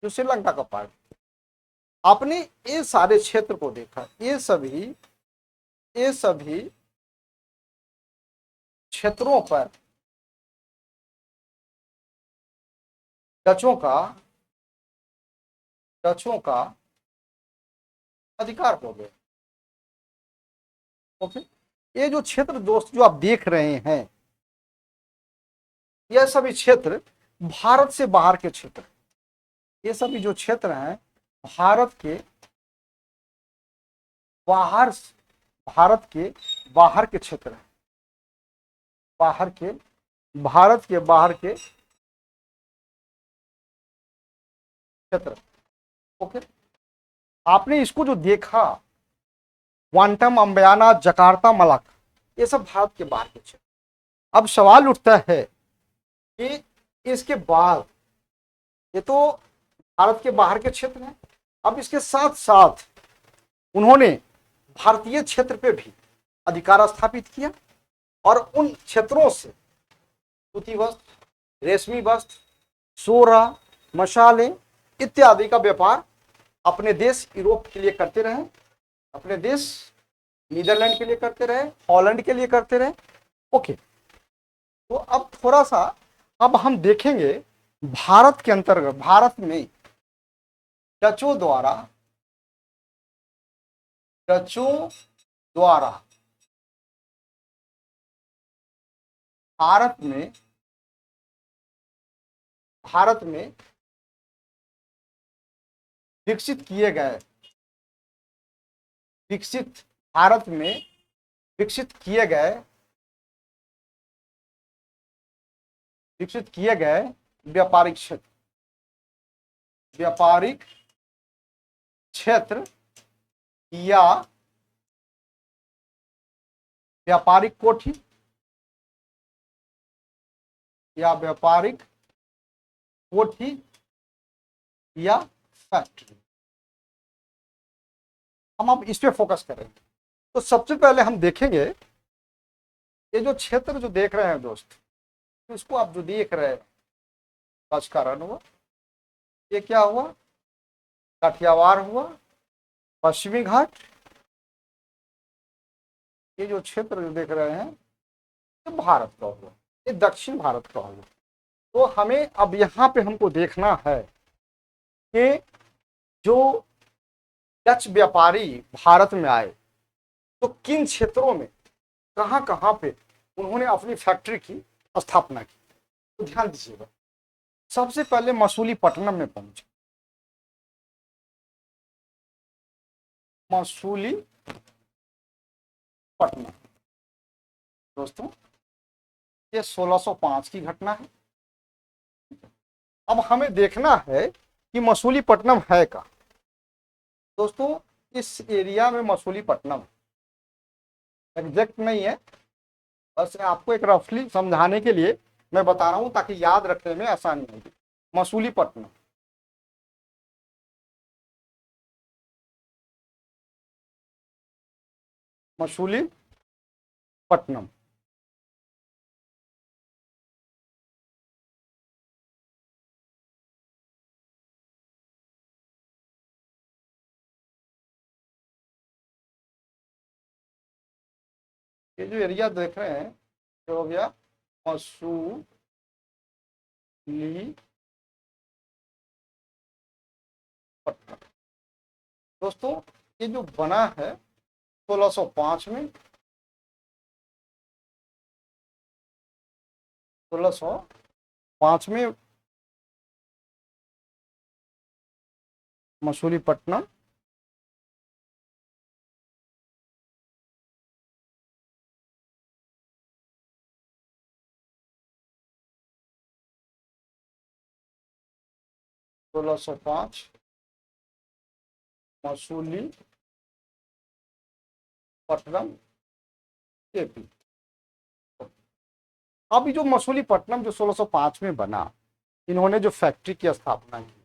Speaker 1: जो श्रीलंका का पार्ट। आपने ये सारे क्षेत्र को देखा। ये सभी क्षेत्रों पर डचों का अधिकार हो गया। ओके, ये जो क्षेत्र दोस्त जो आप देख रहे हैं, यह सभी क्षेत्र भारत से बाहर के क्षेत्र। ये सभी जो क्षेत्र हैं भारत के बाहर के क्षेत्र हैं, भारत के बाहर के क्षेत्र। ओके, आपने इसको जो देखा क्वांटम, अम्बायाना, जकार्ता, मलाक्का, ये सब भारत के बाहर के क्षेत्र। अब सवाल उठता है कि इसके बाद, ये तो भारत के बाहर के क्षेत्र हैं, अब इसके साथ साथ उन्होंने भारतीय क्षेत्र पे भी अधिकार स्थापित किया और उन क्षेत्रों से सूती वस्त्र, रेशमी वस्त्र, सोरा, मशाले इत्यादि का व्यापार अपने देश यूरोप के लिए करते रहे, अपने देश नीदरलैंड के लिए करते रहे, हॉलैंड के लिए करते रहे। ओके, तो अब थोड़ा सा अब हम देखेंगे भारत के अंतर्गत, भारत में डचों द्वारा भारत में विकसित किए गए व्यापारिक क्षेत्र या व्यापारिक कोठी या फैक्ट्री। हम अब इस पे फोकस करेंगे। तो सबसे पहले हम देखेंगे ये जो क्षेत्र जो देख रहे हैं दोस्त, इसको आप जो देख रहे हैं, कच्छ का रण हुआ, ये क्या हुआ, काठियावाड़ हुआ, पश्चिमी घाट, ये जो क्षेत्र जो देख रहे हैं ये भारत का हुआ, ये दक्षिण भारत का हुआ। तो हमें अब यहाँ पे हमको देखना है कि जो डच व्यापारी भारत में आए तो किन क्षेत्रों में, कहां कहां पे उन्होंने अपनी फैक्ट्री की स्थापना की? तो ध्यान दीजिएगा, सबसे पहले मसूलीपट्टनम में पहुंचे। मसूलीपट्टनम दोस्तों, ये 1605 की घटना है। अब हमें देखना है कि मसूलीपट्टनम है कहाँ। दोस्तों, इस एरिया में मसूलीपट्टनम एग्जैक्ट नहीं है, बस आपको एक रफली समझाने के लिए मैं बता रहा हूं ताकि याद रखने में आसानी होगी। मसूलीपट्टनम, मसूलीपट्टनम ये जो एरिया देख रहे हैं ये हो गया मसूलीपट्टनम। दोस्तों, ये जो बना है 1605 में, 1605 में मसूलीपट्टनम सोलह सौ पांच मसूलीपट्टनम एपी। अब जो मसूलीपट्टनम जो 1605 में बना, इन्होंने जो फैक्ट्री की स्थापना की,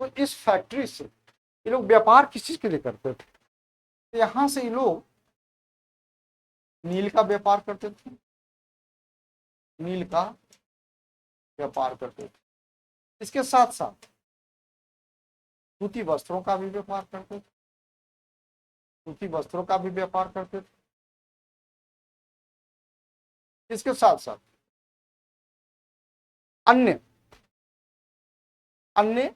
Speaker 1: तो इस फैक्ट्री से ये लोग व्यापार किस चीज के लिए करते थे? तो यहां से ये लोग नील का व्यापार करते थे, नील का व्यापार करते थे। इसके साथ साथ सूती वस्त्रों का भी व्यापार करते थे, सूती वस्त्रों का भी व्यापार करते थे। इसके साथ साथ अन्य अन्य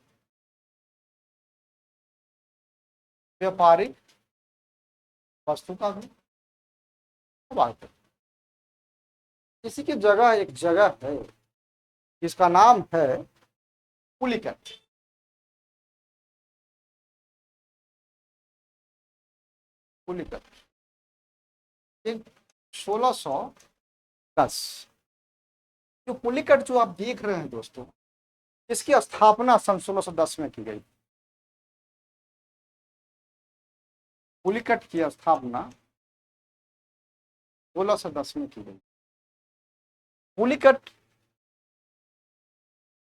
Speaker 1: व्यापारिक वस्तु का भी व्यापार करते। इसी की जगह एक जगह है जिसका नाम है पुलिकट। पुलिकट 1610। जो पुलिकट जो आप देख रहे हैं दोस्तों, इसकी स्थापना सन 1610 में की गई। पुलिकट की स्थापना 1610 में की गई। पुलिकट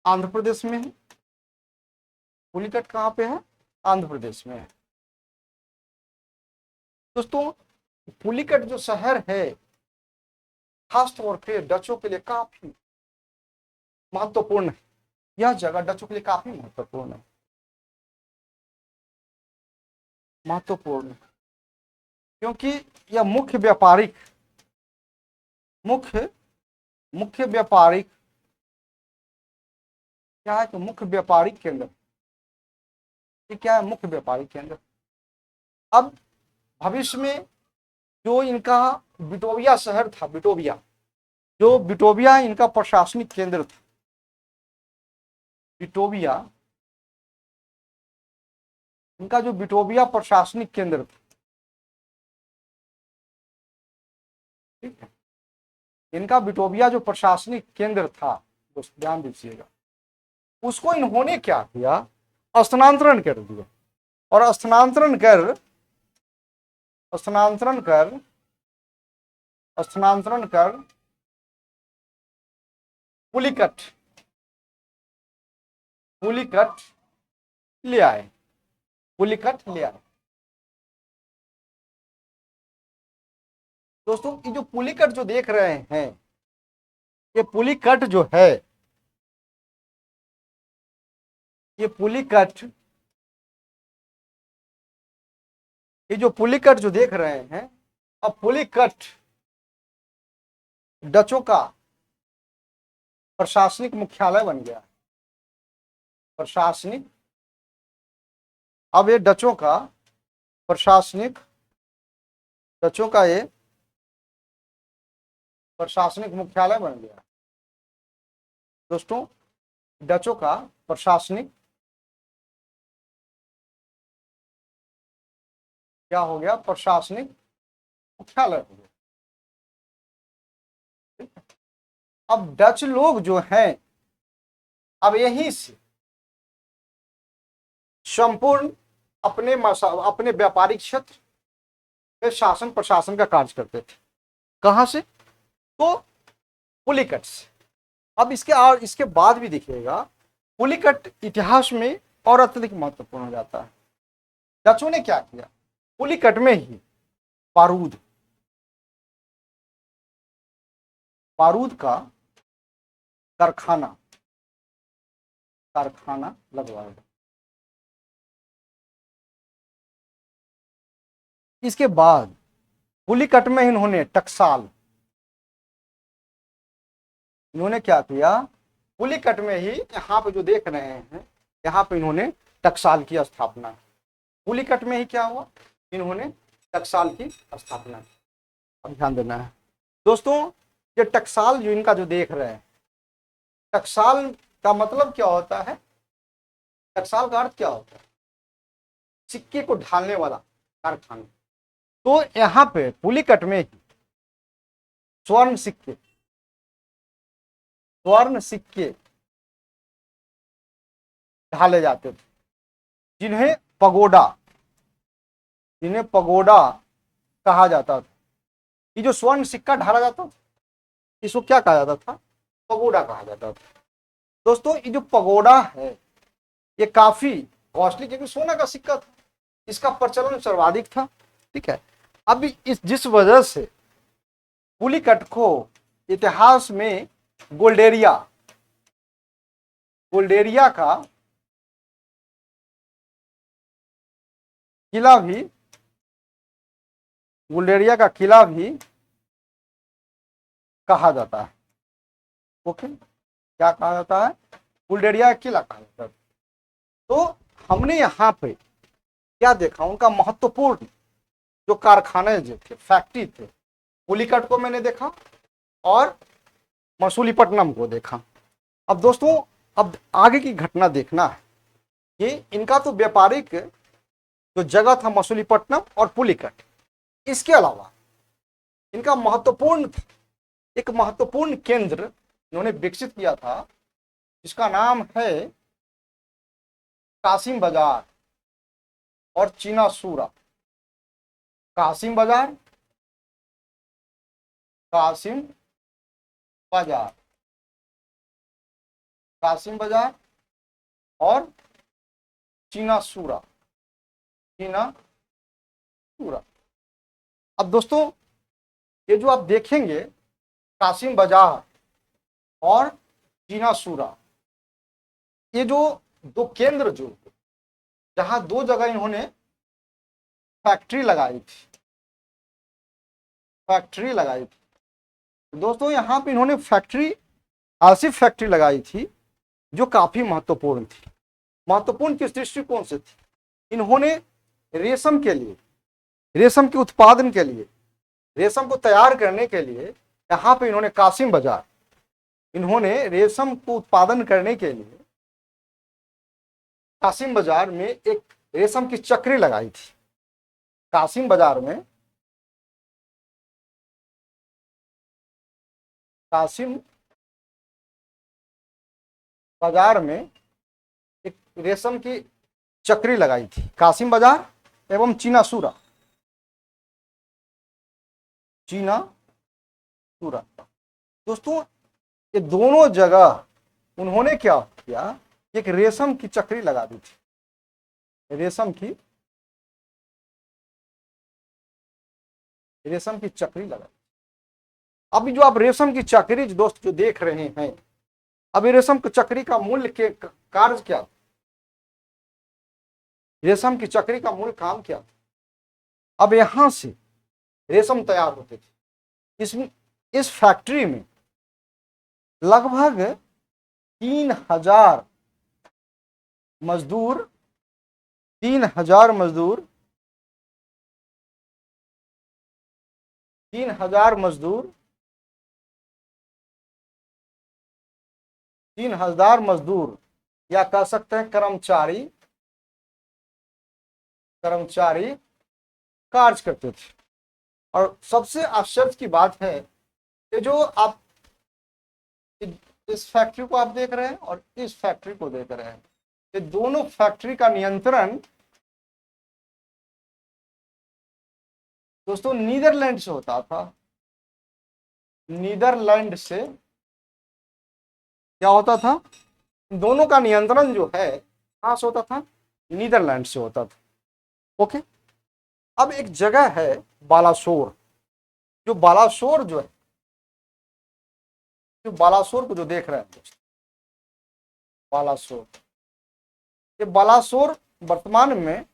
Speaker 1: आंध्र प्रदेश में है। पुलिकट कहां पे है? आंध्र प्रदेश में है। दोस्तों, पुलिकट जो शहर है खास तौर पे डचों के लिए काफी महत्वपूर्ण है। यह जगह डचों के लिए काफी महत्वपूर्ण है, महत्वपूर्ण क्योंकि यह मुख्य मुख्य व्यापारिक क्या है? तो मुख्य व्यापारिक केंद्र। ये क्या है? मुख्य व्यापारिक केंद्र। अब भविष्य में जो इनका बिटोबिया शहर था, बिटोबिया इनका प्रशासनिक केंद्र था। बिटोबिया इनका जो बिटोबिया प्रशासनिक केंद्र था, ठीक है, इनका बिटोबिया जो प्रशासनिक केंद्र था, दोस्त ध्यान दीजिएगा, उसको इन्होंने क्या किया? स्थानांतरण कर दिया। और स्थानांतरण कर पुलिकट ले आए। पुलिकट ले आए। दोस्तों, ये जो पुलिकट जो देख रहे हैं, ये पुलिकट जो है, ये जो पुलिकट जो देख रहे हैं, अब पुलिकट डचों का प्रशासनिक मुख्यालय बन गया। प्रशासनिक, अब ये डचों का प्रशासनिक, डचों का ये प्रशासनिक मुख्यालय बन गया। दोस्तों, डचों का प्रशासनिक क्या हो गया? प्रशासनिक मुख्यालय हो गया। अब डच लोग जो हैं, अब यहीं से संपूर्ण अपने व्यापारिक क्षेत्र में शासन प्रशासन का कार्य करते थे। कहां से? तो पुलिकट से। अब इसके बाद भी देखिएगा, पुलिकट इतिहास में और अत्यधिक महत्वपूर्ण हो जाता है। डचों ने क्या किया? पुलिकट में ही बारूद का कारखाना लगवाया। इसके बाद पुलिकट में इन्होंने टकसाल, इन्होंने क्या किया? पुलिकट में ही, यहाँ पे जो देख रहे हैं, यहाँ पे इन्होंने टकसाल की स्थापना। पुलिकट में ही क्या हुआ? इन्होंने टकसाल की स्थापना की। अब ध्यान देना है दोस्तों, ये टकसाल जो इनका जो देख रहे हैं, टकसाल का मतलब क्या होता है? टकसाल का अर्थ क्या होता है? सिक्के को ढालने वाला कारखाना। तो यहाँ पे पुलिकट में ही स्वर्ण सिक्के ढाले जाते थे, जिन्हें पगोडा कहा जाता था। ये जो स्वर्ण सिक्का ढाला जाता था, इसको क्या कहा जाता था? पगोडा कहा जाता था। दोस्तों, ये जो पगोडा है, ये काफी कॉस्टली, क्योंकि सोना का सिक्का था, इसका प्रचलन सर्वाधिक था। ठीक है। अब जिस वजह से पुलिकट को इतिहास में गोल्डेरिया का किला भी कहा जाता है। ओके, क्या कहा जाता है? गुलडेरिया का किला कहा जाता है। तो हमने यहाँ पे क्या देखा? उनका महत्वपूर्ण जो कारखाने जो थे, फैक्ट्री थे, पुलिकट को मैंने देखा और मसूलीपट्टनम को देखा। अब दोस्तों, अब आगे की घटना देखना है कि इनका तो व्यापारिक जो जगह था मसूलीपट्टनम और पुलिकट, इसके अलावा इनका एक महत्वपूर्ण केंद्र इन्होंने विकसित किया था, जिसका नाम है कासिम बाजार और चीनासूरा। कासिम बाजार और चीनासूरा। अब दोस्तों, ये जो आप देखेंगे, कासिम बाजार और चीनासूरा, ये जो दो केंद्र, जहां दो जगह इन्होंने फैक्ट्री लगाई थी। दोस्तों, यहां पे इन्होंने आसिफ फैक्ट्री लगाई थी, जो काफी महत्वपूर्ण थी। महत्वपूर्ण किस दृष्टिकोण से थी? इन्होंने रेशम के उत्पादन के लिए, रेशम को तैयार करने के लिए, यहाँ पे इन्होंने रेशम को उत्पादन करने के लिए कासिम बाजार में एक रेशम की चक्री लगाई थी। कासिम बाजार में एक रेशम की चक्री लगाई थी। कासिम बाजार एवं चीनासूरा। दोस्तों, ये दोनों जगह उन्होंने क्या किया? एक रेशम की चक्री लगा दी थी। रेशम की चक्री लगा। अभी जो आप रेशम की चक्री दोस्त जो देख रहे हैं, अभी रेशम की चक्री का मूल के कार्य क्या? रेशम की चक्री का मूल काम क्या? अब यहां से रेशम तैयार होते थे। इस फैक्ट्री में लगभग 3000 मजदूर 3,000 मजदूर 3,000 मजदूर या कह सकते हैं कर्मचारी कर्मचारी कार्य करते थे। और सबसे आश्चर्य की बात है कि जो आप इस फैक्ट्री को आप देख रहे हैं और इस फैक्ट्री को देख रहे हैं, ये दोनों फैक्ट्री का नियंत्रण दोस्तों नीदरलैंड से होता था। नीदरलैंड से क्या होता था, दोनों का नियंत्रण जो है कहां से होता था, नीदरलैंड से होता था। ओके, अब एक जगह है बालासोर, जो बालासोर जो है, जो बालासोर को जो देख रहे हैं दोस्तों, बालासोर, ये बालासोर वर्तमान में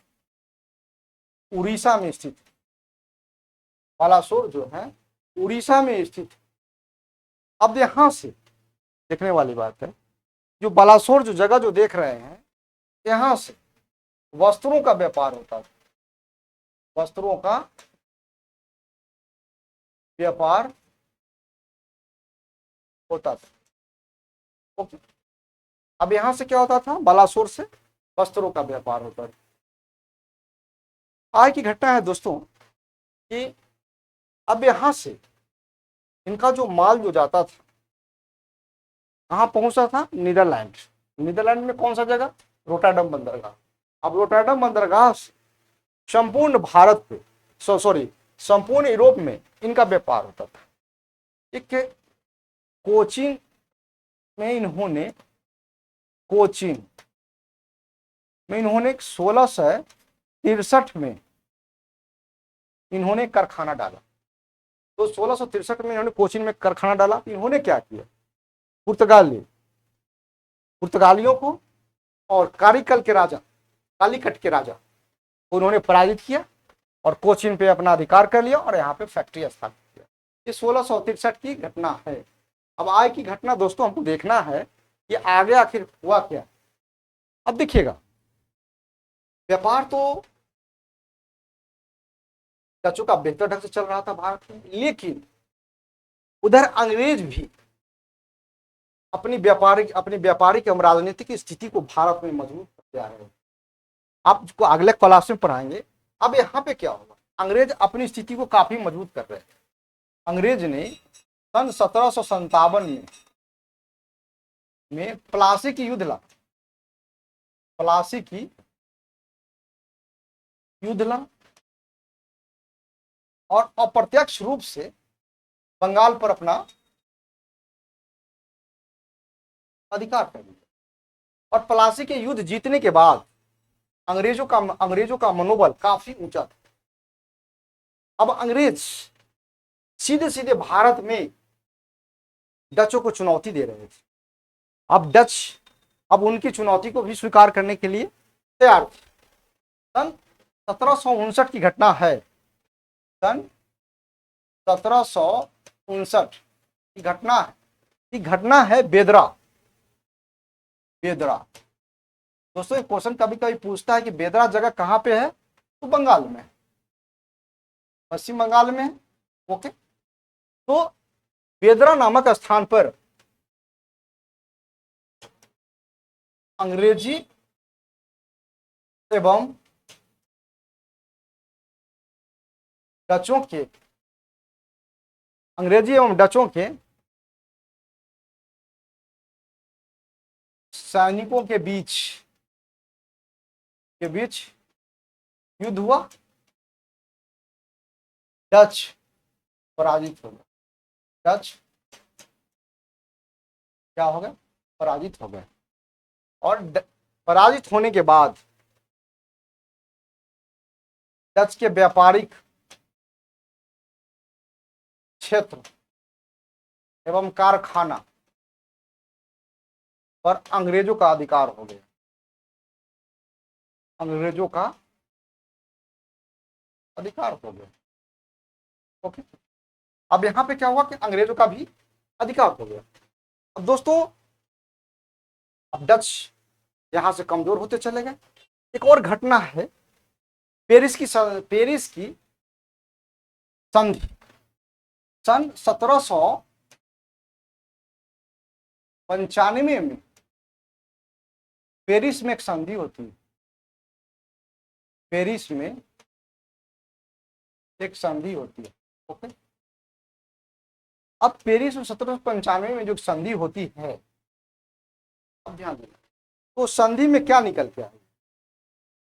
Speaker 1: उड़ीसा में स्थित है। बालासोर जो है उड़ीसा में स्थित है। अब यहां से देखने वाली बात है, जो बालासोर जो जगह जो देख रहे हैं, यहां से वस्त्रों का व्यापार होता था, वस्त्रों का व्यापार होता था। ओके, अब यहां से क्या होता था, बालासोर से वस्त्रों का व्यापार होता था। आज की घटना है दोस्तों कि अब यहां से इनका जो माल जो जाता था कहां पहुंचता था, नीदरलैंड। नीदरलैंड में कौन सा जगह, रोटरडम बंदरगाह। अब रोटरडम बंदरगाह से संपूर्ण भारत पे, सॉरी संपूर्ण यूरोप में इनका व्यापार होता था। एक कोचीन में इन्होंने, कोचीन में इन्होंने 1663 में इन्होंने कारखाना डाला। तो 1663 में इन्होंने कोचीन में कारखाना डाला। इन्होंने क्या किया, पुर्तगालियों को और कारिकल के राजा, कालीकट के राजा को उन्होंने पराजित किया और कोचीन पे अपना अधिकार कर लिया और यहाँ पे फैक्ट्री स्थापित किया। ये 1663 की घटना है। अब आज की घटना दोस्तों हमको देखना है कि आगे आखिर हुआ क्या। अब देखिएगा, व्यापार तो डचों का बेहतर ढंग से चल रहा था भारत में, लेकिन उधर अंग्रेज भी अपनी व्यापारिक एवं राजनीतिक स्थिति को भारत में मजबूत करते आ रहे हैं। आपको अगले क्लास में पढ़ाएंगे। अब यहाँ पे क्या होगा, अंग्रेज अपनी स्थिति को काफी मजबूत कर रहे हैं। अंग्रेज ने सन 1757 में प्लासी की युद्ध ला, प्लासी की युद्ध ला और अप्रत्यक्ष रूप से बंगाल पर अपना अधिकार कर लिया। और प्लासी के युद्ध जीतने के बाद अंग्रेजों का मनोबल काफी ऊंचा था। अब अंग्रेज सीधे सीधे भारत में डचों को चुनौती दे रहे थे। अब डच अब उनकी चुनौती को भी स्वीकार करने के लिए तैयार थे। सन 1759 की घटना है, सन 1759 की घटना है। ये घटना है बेदरा। बेदरा दोस्तों, एक क्वेश्चन कभी कभी पूछता है कि बेदरा जगह कहां पे है, तो बंगाल में, पश्चिम बंगाल में। ओके, तो बेदरा नामक स्थान पर अंग्रेजी एवं डचों के, अंग्रेजी एवं डचों के सैनिकों के बीच युद्ध हुआ। डच पराजित हो गए। डच क्या हो गए, पराजित हो गए। और पराजित होने के बाद डच के व्यापारिक क्षेत्र एवं कारखाना पर अंग्रेजों का अधिकार हो गया। अंग्रेजों का अधिकार हो गया। ओके, अब यहां पे क्या हुआ कि अंग्रेजों का भी अधिकार हो गया। अब दोस्तों, अब डच यहां से कमजोर होते चले गए। एक और घटना है, पेरिस की संधि। सन 1795 में पेरिस में एक संधि होती है। पेरिस में एक संधि होती है। ओके, अब पेरिस में 1795 में जो संधि होती है, अब ध्यान देना, तो संधि में क्या निकल के आया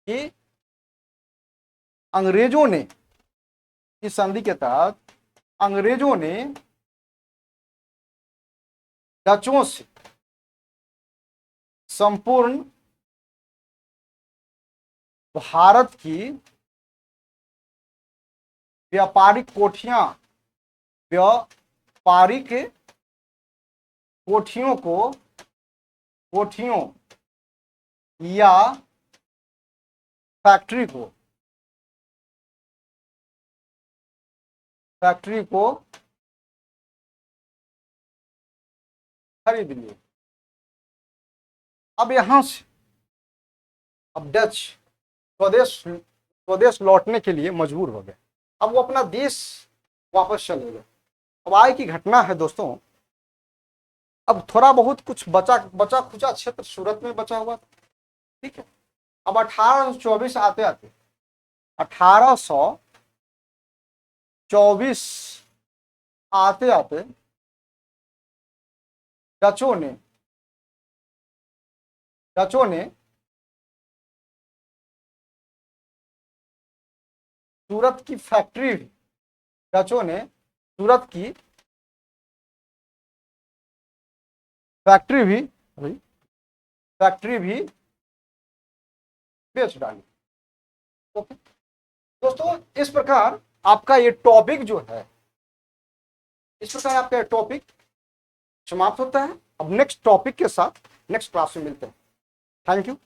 Speaker 1: कि अंग्रेजों ने, इस संधि के तहत अंग्रेजों ने डचों से संपूर्ण भारत की व्यापारिक कोठियों या फैक्ट्री को खरीद लिए। अब यहां से अब डच स्वदेश लौटने के लिए मजबूर हो गए। अब वो अपना देश वापस चले गए। अब आय की घटना है दोस्तों, अब थोड़ा बहुत कुछ बचा खुचा क्षेत्र सूरत में बचा हुआ था, ठीक है। अब 1824 आते 1824 आते डचों ने सूरत की फैक्ट्री भी बेच डाली। ओके दोस्तों, इस प्रकार आपका ये टॉपिक समाप्त होता है। अब नेक्स्ट टॉपिक के साथ नेक्स्ट क्लास में मिलते हैं। Thank you.